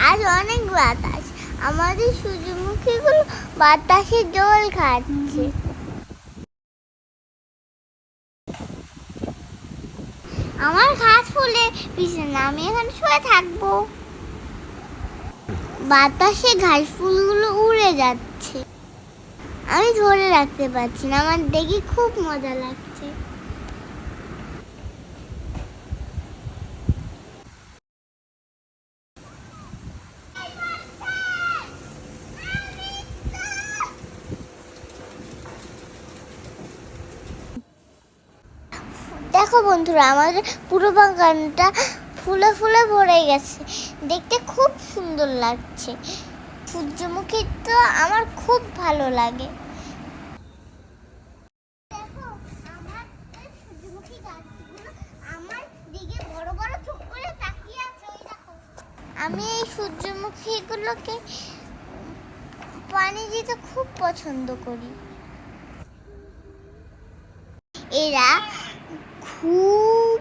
আজ অনেক বাতাস, আমাদের সূর্যমুখীগুলো বাতাসে জল খাচ্ছে। আমার ঘাস ফুলে বিছানা, আমি এখানে শুয়ে থাকবো। বাতাসে ঘাস ফুলগুলো উড়ে যাচ্ছে, আমি ধরে রাখতে পারছি না, আমার দেখে খুব মজা লাগছে। দেখো বন্ধুরা, আমাদের পুরো বাগানটা ফুলে ফুলে ভরে গেছে, দেখতে খুব সুন্দর লাগছে। সূর্যমুখী তো আমার খুব ভালো লাগে। দেখো আমাদের সূর্যমুখী গাছগুলো আমার দিকে বড় বড় চোখ করে তাকিয়ে আছে, ওই দেখো। আমি এই সূর্যমুখীগুলোকে পানি দিতে খুব পছন্দ করি। এরা খুব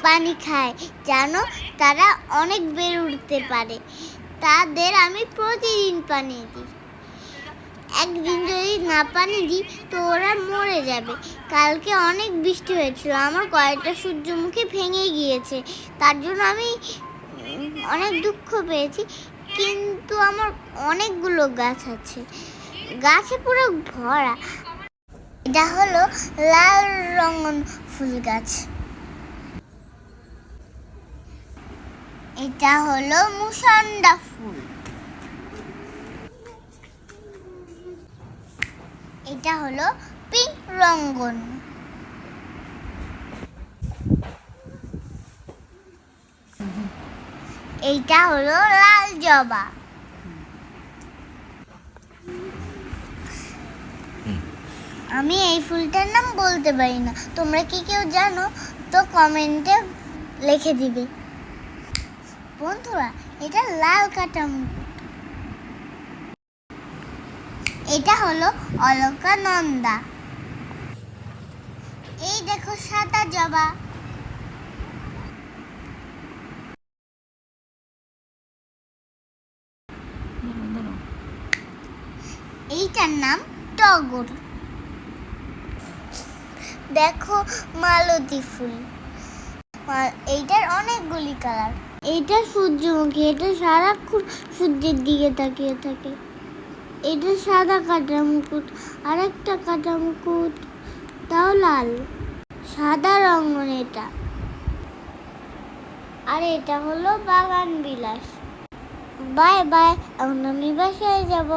পানি খায়, জানো, তারা অনেক বেড়ে উঠতে পারে। তাদের আমি প্রতিদিন পানি দিই। একদিন যদি না পানি দিই তো ওরা মরে যাবে। কালকে অনেক বৃষ্টি হয়েছিল, আমার কয়েকটা সূর্যমুখী ভেঙে গিয়েছে, তার জন্য আমি অনেক দুঃখ পেয়েছি। কিন্তু আমার অনেকগুলো গাছ আছে, গাছে পুরো ভরা। এটা হলো লাল রঙন ফুল গাছ। এটা হলো মুসান্ডা ফুল। এটা হলো পিঙ্ক রঙ্গন। এইটা হলো লাল জবা। আমি এই ফুলটার নাম বলতে পারি না, তোমরা কি কেউ জানো তো কমেন্টে লিখে দিবে। বন্ধুরা, এটা লাল কাটা মুকুট। এটা হলো অলকানন্দা। এই দেখো সাদা জবা। এইটার নাম টগর। দেখো মালতী ফুল, এইটার অনেকগুলি কালার। এইটা সূর্যমুখী, এটা সারাক্ষণ সূর্যের দিকে তাকিয়ে থাকে। এটা সাদা কাটা মুকুট, আরেকটা কাটা মুকুট, তাও লাল, সাদা রঙের এটা। আর এটা হলো বাগান বিলাস। বাই বাই, এখন আমি বাসায় যাব।